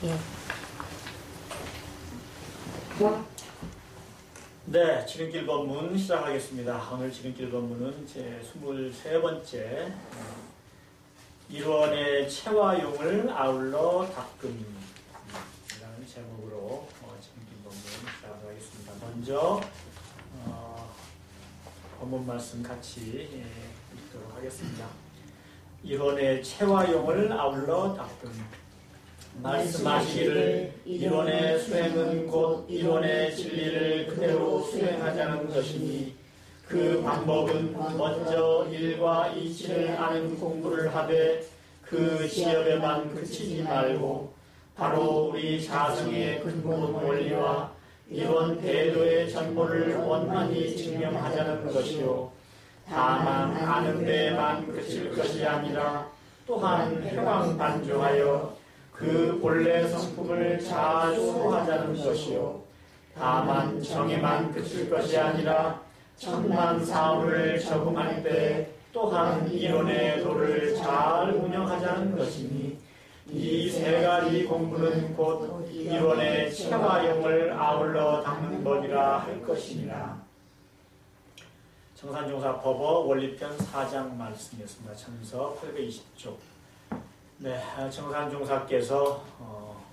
예. 네, 지름길 법문 시작하겠습니다. 오늘 지름길 법문은 제 23번째 일원의 체와 용을 아울러 닦음이라는 제목으로 지름길 법문 시작하겠습니다. 먼저 법문 말씀 같이 읽도록 하겠습니다. 일원의 체와 용을 아울러 닦음. 말씀하시기를 일원의 수행은 곧 일원의 진리를 그대로 수행하자는 것이니 그 방법은 먼저 일과 이치를 아는 공부를 하되 그 지엽에만 그치지 말고 바로 우리 자성의 근본 원리와 일원 대도의 전모를 원만히 증명하자는 것이요. 다만 아는 데에만 그칠 것이 아니라 또한 회광반조하여 그 본래 성품을 잘 수호하자는 것이요. 다만 정에만 그칠 것이 아니라 천만 사물을 적응할 때 또한 이론의 도를 잘 운영하자는 것이니 이 세 가지 공부는 곧 이론의 체와 용을 아울러 닦는 법이라 할 것이니라. 정산종사 법어 원리편 4장 말씀이었습니다. 참서 820쪽. 네, 정산종사께서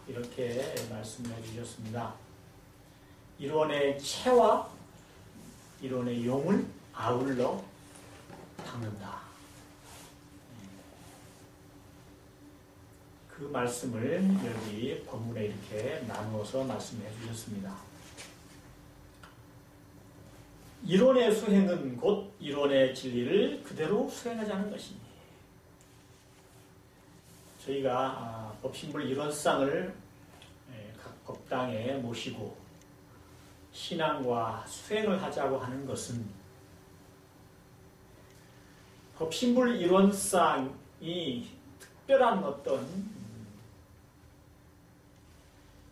이렇게 말씀을 해주셨습니다. 일원의 체와 일원의 용을 아울러 닦는다. 그 말씀을 여기 본문에 이렇게 나누어서 말씀해 주셨습니다. 일원의 수행은 곧 일원의 진리를 그대로 수행하자는 것입니다. 저희가 법신불 일원상을 각 법당에 모시고 신앙과 수행을 하자고 하는 것은 법신불 일원상이 특별한 어떤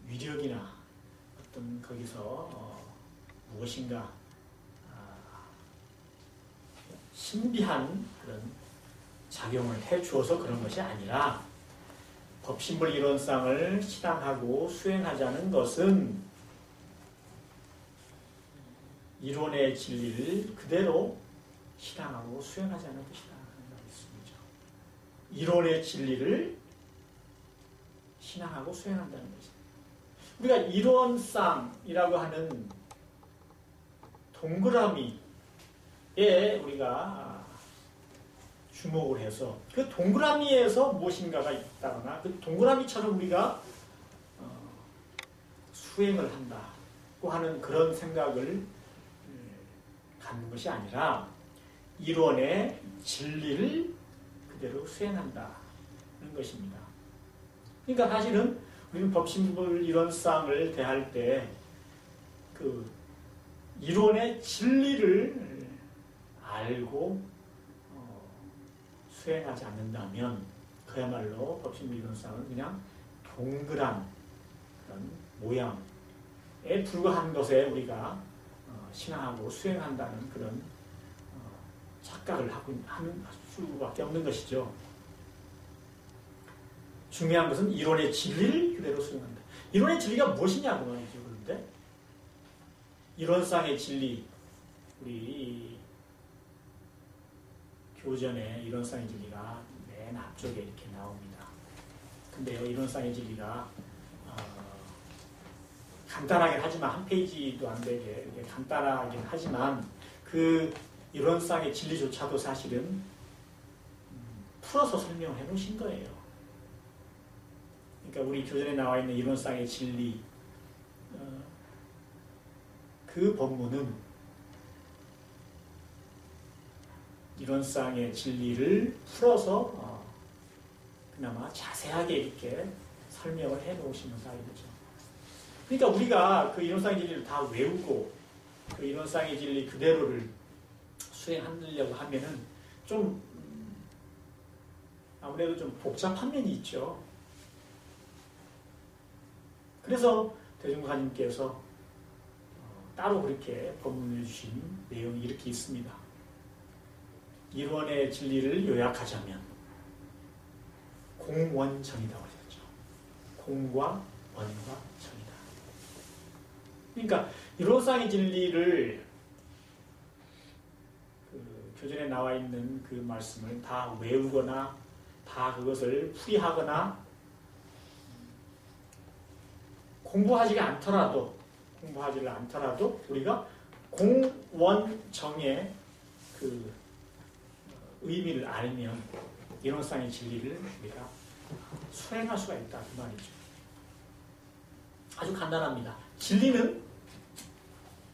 위력이나 어떤 거기서 무엇인가 신비한 그런 작용을 해주어서 그런 것이 아니라 법신불 일원상을 실행하고 수행하자는 것은 이론의 진리를 그대로 실행하고 수행하자는 것이다 하는 말씀이죠. 이론의 진리를 신앙하고 수행한다는 것입니다. 우리가 일원상이라고 하는 동그라미에 우리가 주목을 해서 그 동그라미에서 무엇인가가 있다거나 그 동그라미처럼 우리가 수행을 한다고 하는 그런 생각을 갖는 것이 아니라 일원의 진리를 그대로 수행한다는 것입니다. 그러니까 사실은 우리는 법신불 일원상을 대할 때 그 일원의 진리를 알고 수행하지 않는다면 그야말로 법신불 일원상은 그냥 동그란 그런 모양에 불과한 것에 우리가 신앙하고 수행한다는 그런 착각을 할 수밖에 없는 것이죠. 중요한 것은 이론의 진리를 그대로 수행한다. 이론의 진리가 무엇이냐고 말이죠. 그런데 이론상의 진리, 우리 교전에 이론상의 진리가 맨 앞쪽에 이렇게 나옵니다. 근데요, 이론상의 진리가 간단하긴 하지만 한 페이지도 안 되게 간단하긴 하지만 그 이론상의 진리조차도 사실은 풀어서 설명을 해놓으신 거예요. 그러니까 우리 교전에 나와 있는 이론상의 진리 그 법문은 이론상의 진리를 풀어서 그나마 자세하게 이렇게 설명을 해놓으시는 사이죠. 그러니까 우리가 그 이론상의 진리를 다 외우고 그 이론상의 진리 그대로를 수행하려고 하면은 좀 아무래도 좀 복잡한 면이 있죠. 그래서 대중사님께서 따로 그렇게 법문해 주신 내용이 이렇게 있습니다. 일원의 진리를 요약하자면 공원정이라고 하셨죠. 공과 원과 정이다. 그러니까 이론상의 진리를 교전에 나와 있는 그 말씀을 다 외우거나 다 그것을 풀이하거나 공부하지를 않더라도 우리가 공원정의 그 의미를 알면 이론상의 진리를 우리가 수행할 수가 있다 그 말이죠. 아주 간단합니다. 진리는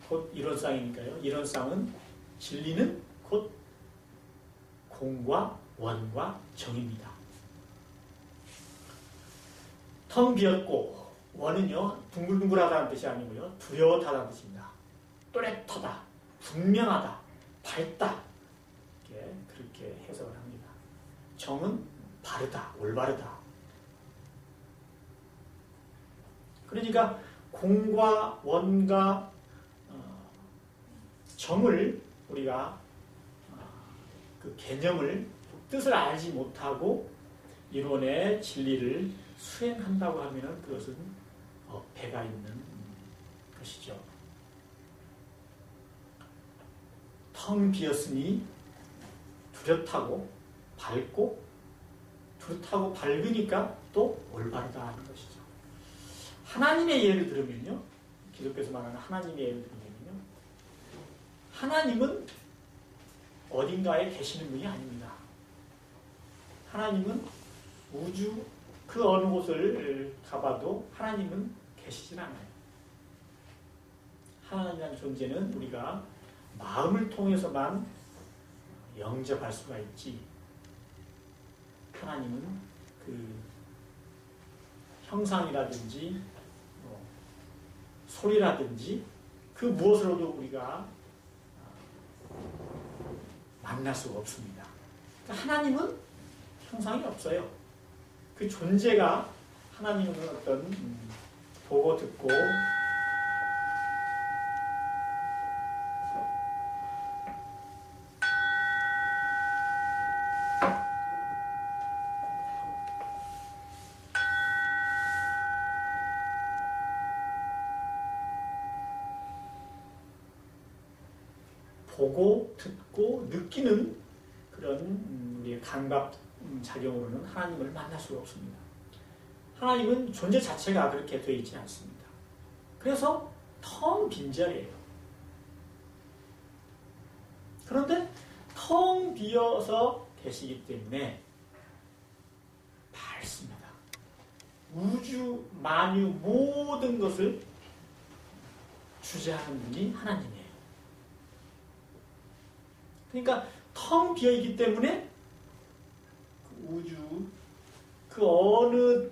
곧 이론상이니까요. 이론상은 진리는 곧 공과 원과 정입니다. 텅 비었고 원은요 둥글둥글하다는 뜻이 아니고요 뚜렷하다는 뜻입니다. 또렷하다, 분명하다, 밝다 그렇게 해석을 합니다. 정은 바르다, 올바르다. 그러니까 공과 원과 정을 우리가 그 개념을 뜻을 알지 못하고 이론의 진리를 수행한다고 하면 그것은 배가 있는 것이죠. 텅 비었으니 뚜렷하고 밝고 뚜렷하고 밝으니까 또 올바르다 하는 것이죠. 하나님의 예를 들으면요. 기독교에서 말하는 하나님의 예를 들으면요. 하나님은 어딘가에 계시는 분이 아닙니다. 하나님은 우주 그 어느 곳을 가봐도 하나님은 계시진 않아요. 하나님이라는 존재는 우리가 마음을 통해서만 영접할 수가 있지. 하나님은 그 형상이라든지 소리라든지 그 무엇으로도 우리가 만날 수가 없습니다. 그러니까 하나님은 형상이 없어요. 그 존재가 하나님은 어떤 보고 듣고 보고 듣고 느끼는 그런 우리의 감각 작용으로는 하나님을 만날 수가 없습니다. 하나님은 존재 자체가 그렇게 되어 있지 않습니다. 그래서 텅 빈자리예요. 그런데 텅 비어서 계시기 때문에 밝습니다. 우주, 만유 모든 것을 주재하는 분이 하나님이에요. 그러니까 텅 비어있기 때문에 그 우주 그 어느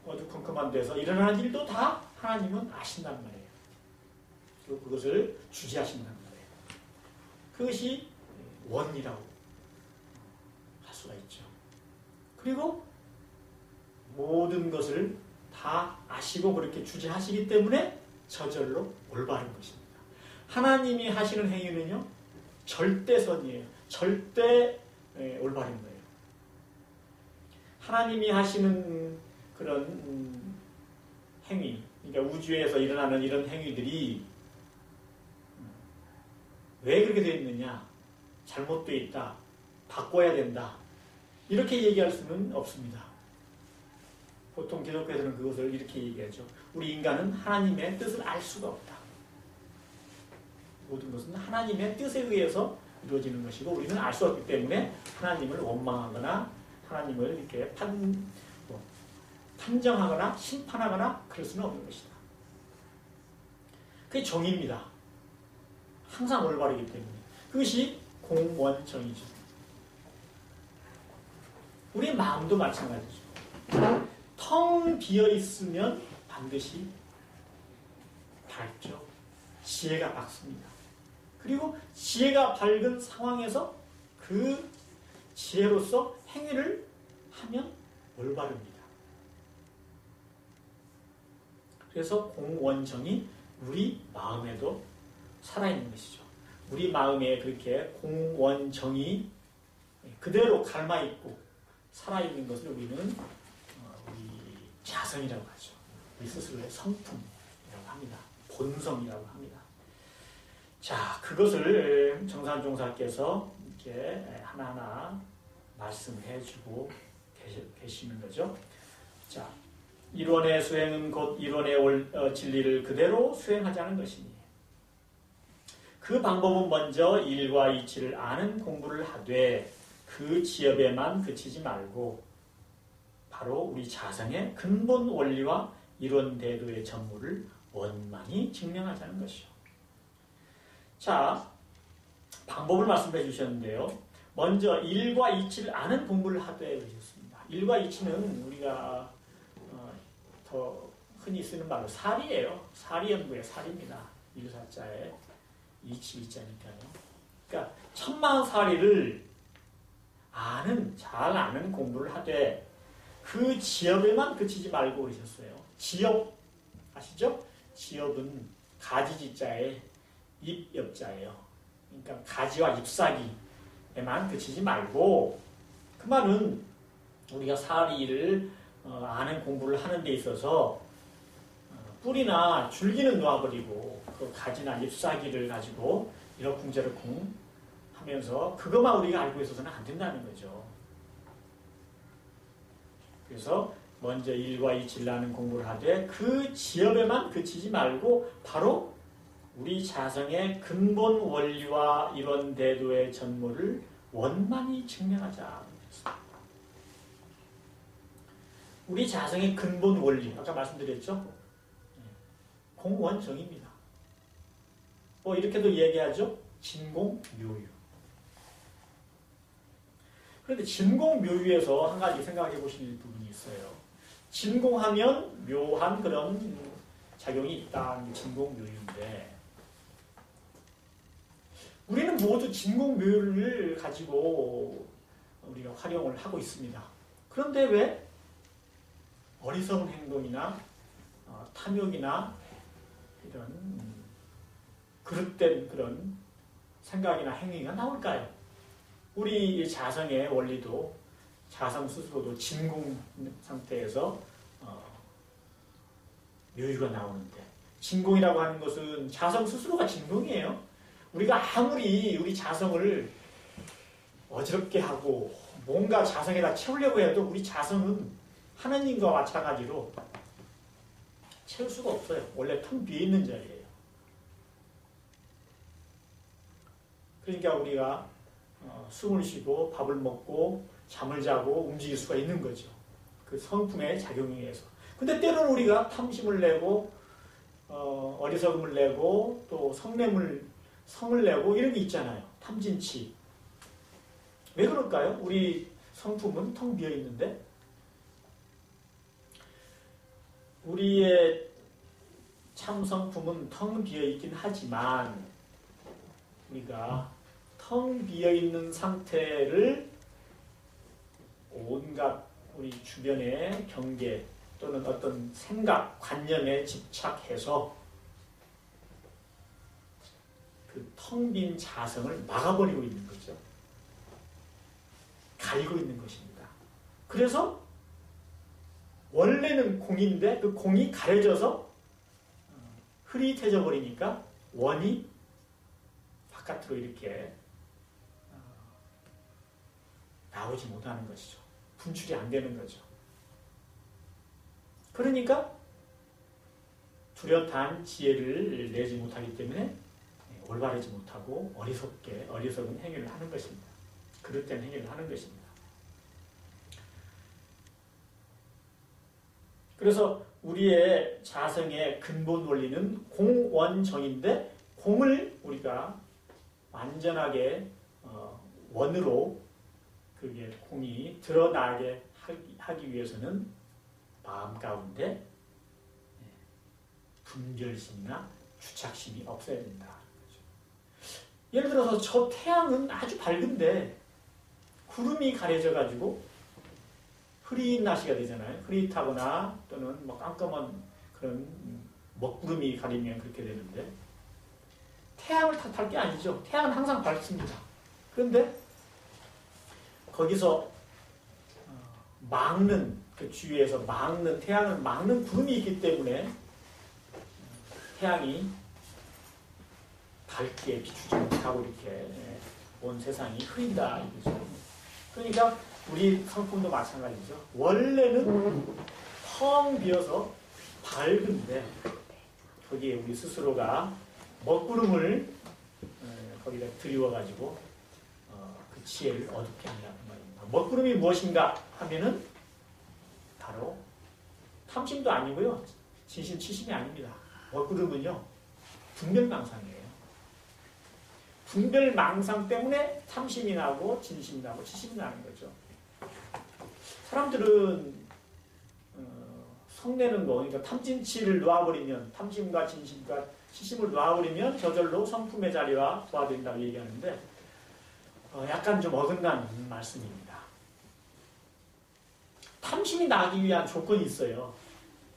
어두컴컴한 데서 일어나는 일도 다 하나님은 아신단 말이에요. 그리고 그것을 주재하신단 말이에요. 그것이 원이라고 할 수가 있죠. 그리고 모든 것을 다 아시고 그렇게 주재하시기 때문에 저절로 올바른 것입니다. 하나님이 하시는 행위는요 절대선이에요. 절대 올바른 거예요. 하나님이 하시는 그런 행위, 그러니까 우주에서 일어나는 이런 행위들이 왜 그렇게 되어 있느냐, 잘못되어 있다, 바꿔야 된다, 이렇게 얘기할 수는 없습니다. 보통 기독교에서는 그것을 이렇게 얘기하죠. 우리 인간은 하나님의 뜻을 알 수가 없다. 모든 것은 하나님의 뜻에 의해서 이루어지는 것이고 우리는 알 수 없기 때문에 하나님을 원망하거나 하나님을 이렇게 판정하거나 심판하거나 그럴 수는 없는 것이다. 그게 정의입니다. 항상 올바르기 때문에. 그것이 공원정의죠. 우리 마음도 마찬가지죠. 텅 비어있으면 반드시 밝죠. 지혜가 밝습니다. 그리고 지혜가 밝은 상황에서 그 지혜로서 행위를 하면 올바릅니다. 그래서 공원정이 우리 마음에도 살아있는 것이죠. 우리 마음에 그렇게 공원정이 그대로 갈마있고 살아있는 것을 우리는 자성이라고 하죠. 우리 스스로의 성품이라고 합니다. 본성이라고 합니다. 자, 그것을 정산종사께서 이렇게 하나하나 말씀해주고 계시는 거죠. 자, 이론의 수행은 곧 이론의 진리를 그대로 수행하자는 것이니 그 방법은 먼저 일과 이치를 아는 공부를 하되 그 지엽에만 그치지 말고 바로 우리 자성의 근본 원리와 이론 대도의 전무를 원만히 증명하자는 것이요. 자, 방법을 말씀해 주셨는데요. 먼저 일과 이치를 아는 공부를 하되 그러셨습니다. 일과 이치는 우리가 더 흔히 쓰는 말로 사리예요. 사리연구의 사리입니다. 일사자에 이치 이자니까요. 그러니까 천만사리를 잘 아는 공부를 하되 그 지엽에만 그치지 말고 그러셨어요. 지엽 아시죠? 지엽은 가지지자에 잎엽자예요. 그러니까 가지와 잎사귀에만 그치지 말고 그 말은 우리가 사리를 아는 공부를 하는 데 있어서 뿌리나 줄기는 놓아버리고 그 가지나 잎사귀를 가지고 이러쿵저러쿵 하면서 그것만 우리가 알고 있어서는 안 된다는 거죠. 그래서 먼저 일과 이치를 아는 공부를 하되 그 지엽에만 그치지 말고 바로 우리 자성의 근본 원리와 이론 대도의 전무를 원만히 증명하자. 우리 자성의 근본 원리, 아까 말씀드렸죠? 공원정입니다. 이렇게도 얘기하죠? 진공묘유. 그런데 진공묘유에서 한 가지 생각해 보실 부분이 있어요. 진공하면 묘한 그런 작용이 있다. 진공묘유인데 우리는 모두 진공묘유를 가지고 우리가 활용을 하고 있습니다. 그런데 왜 어리석은 행동이나 탐욕이나 이런 그릇된 그런 생각이나 행위가 나올까요? 우리 자성의 원리도 자성 스스로도 진공 상태에서 묘유가 나오는데 진공이라고 하는 것은 자성 스스로가 진공이에요. 우리가 아무리 우리 자성을 어지럽게 하고 뭔가 자성에다 채우려고 해도 우리 자성은 하나님과 마찬가지로 채울 수가 없어요. 원래 텅 비어 있는 자리예요. 그러니까 우리가 숨을 쉬고 밥을 먹고 잠을 자고 움직일 수가 있는 거죠. 그 성품의 작용에 의해서. 근데 때로는 우리가 탐심을 내고 어리석음을 내고 또 성을 내고 이런 게 있잖아요. 탐진치. 왜 그럴까요? 우리 성품은 텅 비어 있는데 우리의 참 성품은 텅 비어 있긴 하지만 우리가 텅 비어 있는 상태를 온갖 우리 주변의 경계 또는 어떤 생각, 관념에 집착해서 그 텅 빈 자성을 막아버리고 있는 거죠. 가리고 있는 것입니다. 그래서 원래는 공인데 그 공이 가려져서 흐릿해져 버리니까 원이 바깥으로 이렇게 나오지 못하는 것이죠. 분출이 안 되는 거죠. 그러니까 뚜렷한 지혜를 내지 못하기 때문에 올바르지 못하고 어리석은 행위를 하는 것입니다. 그릇된 행위를 하는 것입니다. 그래서 우리의 자성의 근본 원리는 공원정인데 공을 우리가 완전하게 원으로 그게 공이 드러나게 하기 위해서는 마음 가운데 분별심이나 주착심이 없어야 된다. 예를 들어서 저 태양은 아주 밝은데 구름이 가려져가지고 흐린 날씨가 되잖아요. 흐릿하거나 또는 뭐 깜깜한 그런 먹구름이 가리면 그렇게 되는데 태양을 탓할 게 아니죠. 태양은 항상 밝습니다. 그런데 거기서 막는 그 주위에서 태양을 막는 구름이 있기 때문에 태양이 밝게 비추지 못하고 이렇게 온 세상이 흐린다 이거죠. 그러니까 우리 성품도 마찬가지죠. 원래는 텅 비어서 밝은데 거기에 우리 스스로가 먹구름을 거기다 들이워가지고 그 지혜를 어둡게 한다는 말입니다. 먹구름이 무엇인가 하면은 바로 탐심도 아니고요. 진심 치심이 아닙니다. 먹구름은요. 분별망상이에요. 분별망상 때문에 탐심이 나고 진심이 나고 치심이 나는 거죠. 사람들은 성내는 그러니까 탐진치를 놓아버리면 탐심과 진심과 치심을 놓아버리면 저절로 성품의 자리와 부화된다고 얘기하는데 약간 좀 어긋난 말씀입니다. 탐심이 나기 위한 조건이 있어요.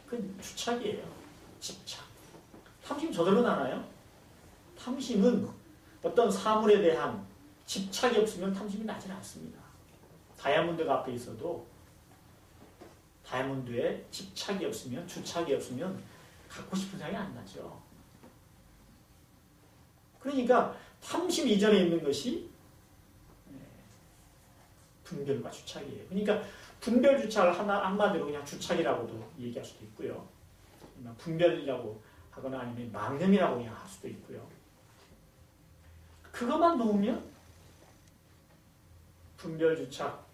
그건 주착이에요. 집착. 탐심 저절로 나나요? 탐심은 어떤 사물에 대한 집착이 없으면 탐심이 나지는 않습니다. 다이아몬드가 앞에 있어도 다이아몬드에 집착이 없으면 주착이 없으면 갖고 싶은 생각이 안 나죠. 그러니까 탐심 이전에 있는 것이 분별과 주착이에요. 그러니까 분별 주착을 한마디로 그냥 주착이라고도 얘기할 수도 있고요. 분별이라고 하거나 아니면 망념이라고 그냥 할 수도 있고요. 그것만 놓으면 분별 주착,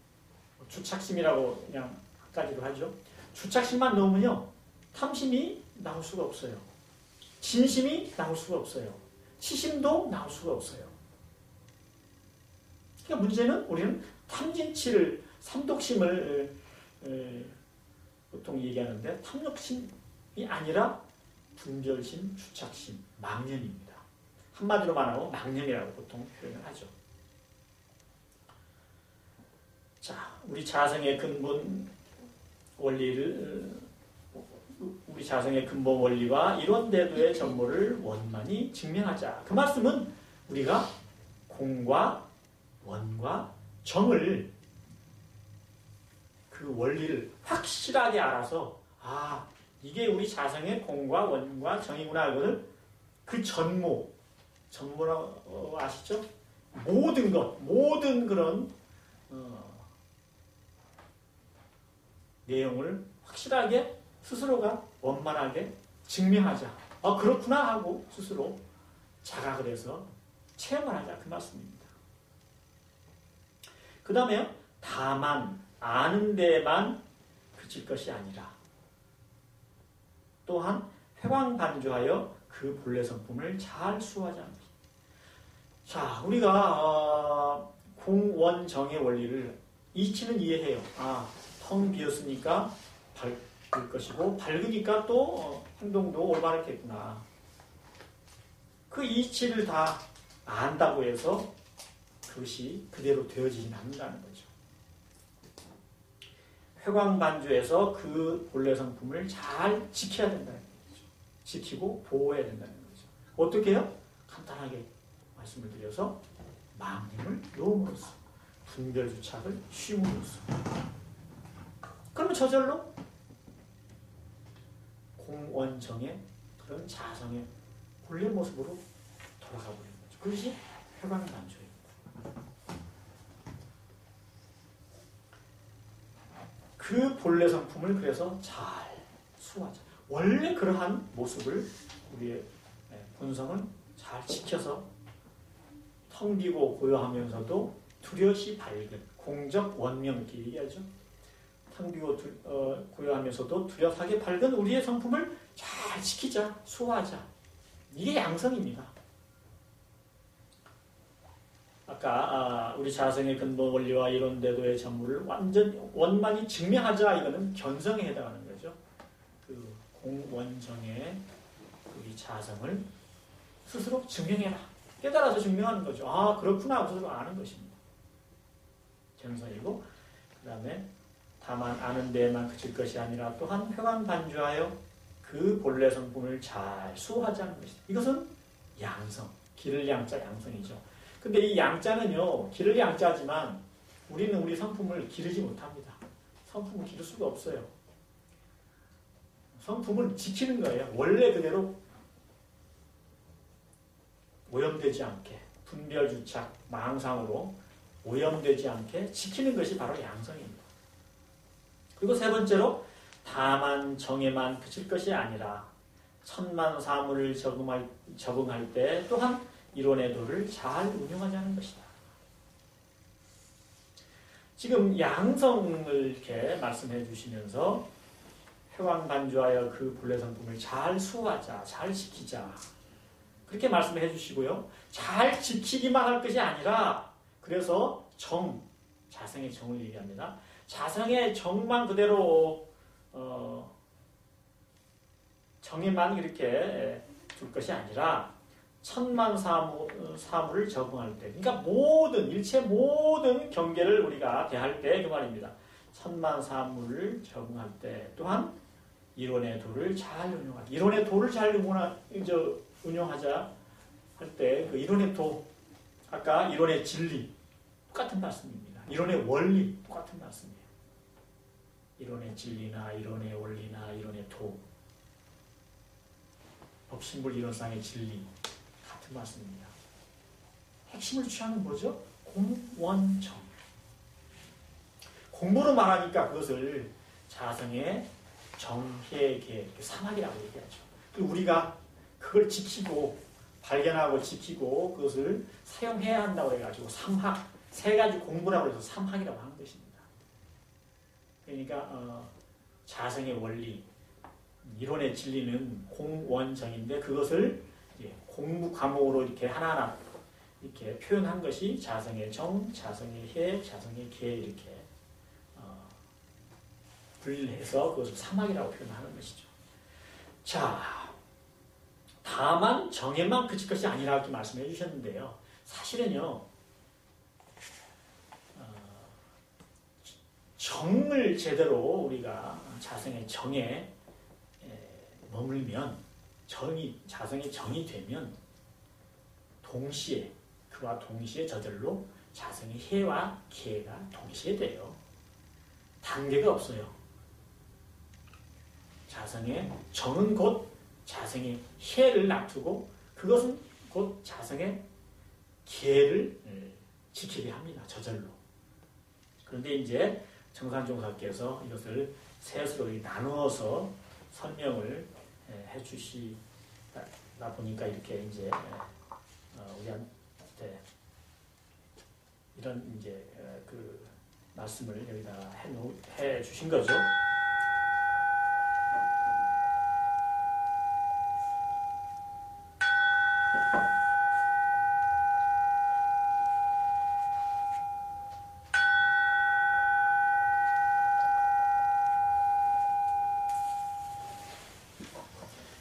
주착심이라고 그냥 한가지로 하죠. 주착심만 놓으면요. 탐심이 나올 수가 없어요. 진심이 나올 수가 없어요. 치심도 나올 수가 없어요. 그러니까 문제는 우리는 탐진치를, 삼독심을 보통 얘기하는데 탐욕심이 아니라 분별심, 주착심, 망념입니다. 한마디로 말하고 망념이라고 보통 표현을 하죠. 자, 우리 자성의 근본 원리를, 우리 자성의 근본 원리와 이론대도의 전모를 원만히 증명하자. 그 말씀은 우리가 공과 원과 정을 그 원리를 확실하게 알아서 이게 우리 자성의 공과 원과 정이구나 이거를 그 전모라고 아시죠? 모든 것, 모든 그런 내용을 확실하게 스스로가 원만하게 증명하자. 그렇구나 하고 스스로 자각을 해서 체험을 하자. 그 말씀입니다. 그 다음에 다만 아는 데만 그칠 것이 아니라 또한 회광반주하여 그 본래 성품을 잘 수호하자. 자, 우리가 공원정의 원리를 이치는 이해해요. 텅 비었으니까 밝을 것이고 밝으니까 또 행동도 올바르겠구나. 그 이치를 다 안다고 해서 그것이 그대로 되어지진 않는다는 거죠. 회광반주에서 그 본래 성품을 잘 지켜야 된다는 거죠. 지키고 보호해야 된다는 거죠. 어떻게 해요? 간단하게 말씀을 드려서 망념을 놓음으로써 분별주착을 쉬움으로써 그러면 저절로 공원정의 그런 자성의 본래 모습으로 돌아가 버리는 거죠. 그것이 회광반주예요. 그 본래 성품을 그래서 잘 수호하자. 원래 그러한 모습을 우리의 본성을 잘 지켜서 텅 비고 고요하면서도 뚜렷이 밝은 공적 원명 이렇게 얘기하죠. 텅 비고 고요하면서도 뚜렷하게 밝은 우리의 성품을 잘 지키자, 수호하자. 이게 양성입니다. 아까 우리 자성의 근본 원리와 이론대도의 전무를 완전 원만히 증명하자. 이거는 견성에 해당하는 거죠. 그 공원정의 우리 자성을 스스로 증명해라. 깨달아서 증명하는 거죠. 그렇구나. 스스로 아는 것입니다. 견성이고 그 다음에 다만 아는 데에만 그칠 것이 아니라 또한 회광반주하여 그 본래 성품을 잘 수호하자는 것이다. 이것은 양성, 기를 양자 양성이죠. 근데 이 양자는요, 기를 양자지만 우리는 우리 성품을 기르지 못합니다. 성품을 기를 수가 없어요. 성품을 지키는 거예요. 원래 그대로 오염되지 않게, 분별주착, 망상으로 오염되지 않게 지키는 것이 바로 양성입니다. 그리고 세 번째로 다만 정에만 그칠 것이 아니라 천만 사물을 적응할 때 또한 이론의 도를 잘 운용하자는 것이다. 지금 양성을 이렇게 말씀해 주시면서 회왕반주하여 그 본래 성품을 잘 수호하자, 잘 지키자 그렇게 말씀해 주시고요. 잘 지키기만 할 것이 아니라 그래서 자성의 정을 얘기합니다. 자성의 정만 그대로 정에만 이렇게 둘 것이 아니라 천만 사물을 적응할 때, 그러니까 일체 모든 경계를 우리가 대할 때 그 말입니다. 천만 사물을 적응할 때 또한 이론의 도를 잘 운용하자. 이론의 도를 잘 운용하자 할 때 그 이론의 도, 아까 이론의 진리 똑같은 말씀입니다. 이론의 원리 똑같은 말씀이에요. 이론의 진리나 이론의 원리나 이론의 도, 법신불 이론상의 진리 같은 말씀입니다. 핵심을 취하는 뭐죠? 공원정. 공부로 말하니까 그것을 자성의 정혜계, 삼학이라고 얘기하죠. 그리고 우리가 그걸 지키고 발견하고 지키고 그것을 사용해야 한다고 해가지고 삼학, 세 가지 공부라고 해서 삼학이라고 하는 것입니다. 그러니까 자성의 원리, 이론의 진리는 공원정인데 그것을 공부 과목으로 이렇게 하나하나 이렇게 표현한 것이 자성의 정, 자성의 해, 자성의 계 이렇게 분리해서 그것을 삼학이라고 표현하는 것이죠. 자, 다만 정에만 그칠 것이 아니라고 이렇게 말씀해 주셨는데요. 사실은요, 정을 제대로 우리가 자성의 정에 머물면, 자성의 정이 되면 그와 동시에 저절로 자성의 해와 계가 동시에 돼요. 단계가 없어요. 자성의 정은 곧 자성의 해를 놔두고 그것은 곧 자성의 계를 지키게 합니다. 저절로. 그런데 이제 정산종사께서 이것을 셋으로 나누어서 설명을 해주시다 보니까 이렇게 이제 우리한테 이런 이제 그 말씀을 여기다 해 주신 거죠.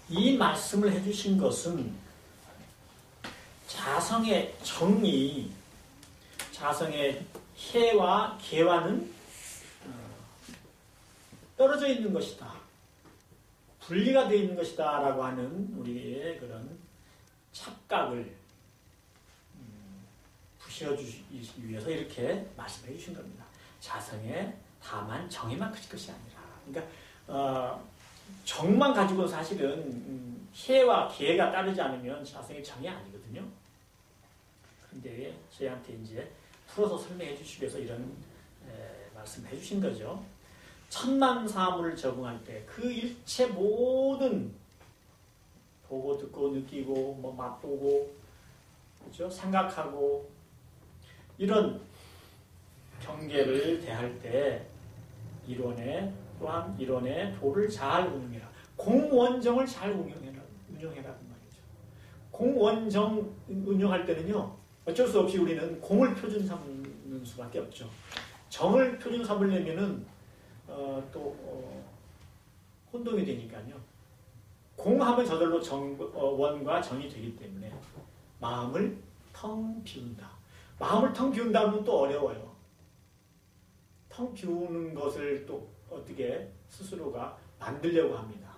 이 말씀을 해주신 것은 자성의 정이 자성의 해와 계와는 떨어져 있는 것이다. 분리가 되어 있는 것이다 라고 하는 우리의 그런 착각을 부셔주기 위해서 이렇게 말씀해 주신 겁니다. 자성의 다만 정에만 그칠 것이 아니라. 그러니까 정만 가지고 사실은 해와 계가 따르지 않으면 자성의 정이 아니거든요. 그런데 저희한테 이제 풀어서 설명해 주시기 위해서 이런 말씀을 해 주신 거죠. 천만 사물을 적응할 때 그 일체 모든 보고 듣고 느끼고 맛보고 그렇죠? 생각하고 이런 경계를 대할 때 또한 이론의 도를 잘 운용해라. 공원정을 잘 운용해라는 말이죠. 공원정 운용할 때는요. 어쩔 수 없이 우리는 공을 표준 삼는 수밖에 없죠. 정을 표준 삼으려면은 혼동이 되니까요. 공하면 저절로 원과 정이 되기 때문에 마음을 텅 비운다. 마음을 텅 비운다 하면 또 어려워요. 텅 비우는 것을 또 어떻게 스스로가 만들려고 합니다.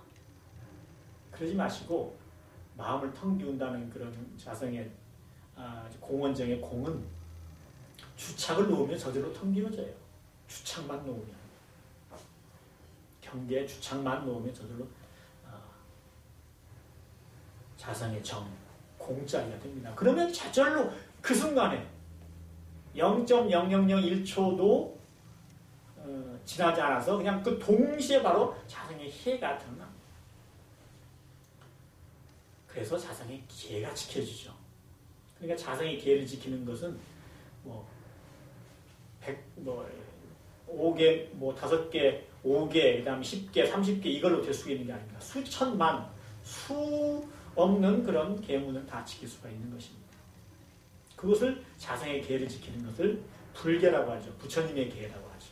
그러지 마시고 마음을 텅 비운다는 그런 자성의 공원정의 공은 주착을 놓으면 저절로 텅 비워져요. 주착만 놓으면. 경계 주착만 놓으면 저절로 자성의 정, 공짜리가 됩니다. 그러면 저절로 그 순간에 0.0001초도 지나지 않아서 그냥 그 동시에 바로 자성의 해가 드러납니다. 그래서 자성의 계가 지켜지죠. 그러니까 자성의 계를 지키는 것은 5개, 5개, 5개, 그 다음에 10개, 30개 이걸로 될 수 있는 게 아닙니다. 수천만, 수 없는 그런 계문을 다 지킬 수가 있는 것입니다. 그것을 자성의 계를 지키는 것을 불계라고 하죠. 부처님의 계라고 하죠.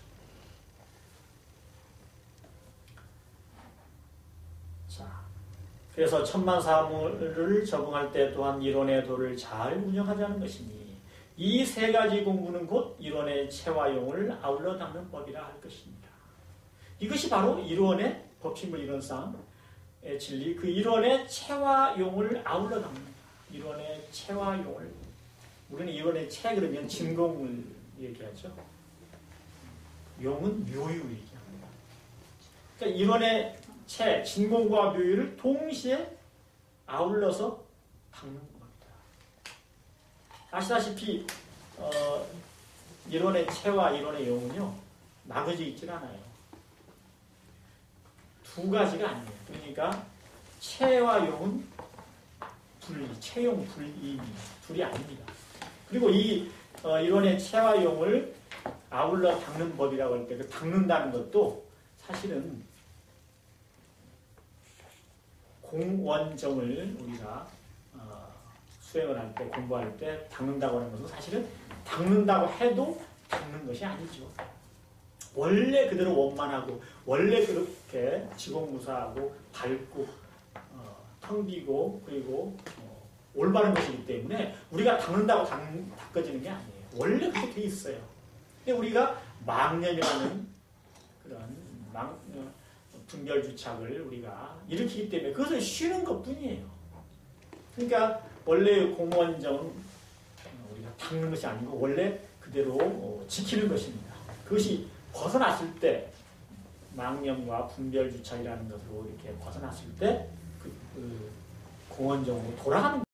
자, 그래서 천만사물을 적응할 때 또한 이론의 도를 잘 운영하자는 것이니 이 세 가지 공부는 곧 이론의 체화용을 아울러 닦는 법이라 할 것입니다. 이것이 바로 이론의 법칙물 이론상의 진리, 그 이론의 체화용을 아울러 닦는 이론의 체화용을 우리는 이론의 체 그러면 진공을 얘기하죠. 용은 묘유 얘기합니다. 그러니까 이론의 체, 진공과 묘유를 동시에 아울러서 닦는 겁니다. 아시다시피 이론의 체와 이론의 용은요 나눠져 있질 않아요. 두 가지가 아니에요. 그러니까 체와 용은 분리, 체용 분리 둘이 아닙니다. 그리고 이 이론의 체와 용을 아울러 닦는 법이라고 할 때 그 닦는다는 것도 사실은 공원정을 우리가 수행을 할 때, 공부할 때 닦는다고 하는 것은 사실은 닦는다고 해도 닦는 것이 아니죠. 원래 그대로 원만하고 원래 그렇게 지공무사하고 밝고 텅 비고 그리고 올바른 것이기 때문에 우리가 닦는다고 닦아지는 게 아니에요. 원래 그렇게 돼 있어요. 근데 우리가 망념이라는 그런 분별주착을 우리가 일으키기 때문에 그것을 쉬는 것 뿐이에요. 그러니까 원래 공원정 우리가 닦는 것이 아니고 원래 그대로 지키는 것입니다. 그것이 벗어났을 때 망념과 분별주착이라는 것으로 이렇게 벗어났을 때 그 공원정으로 돌아가는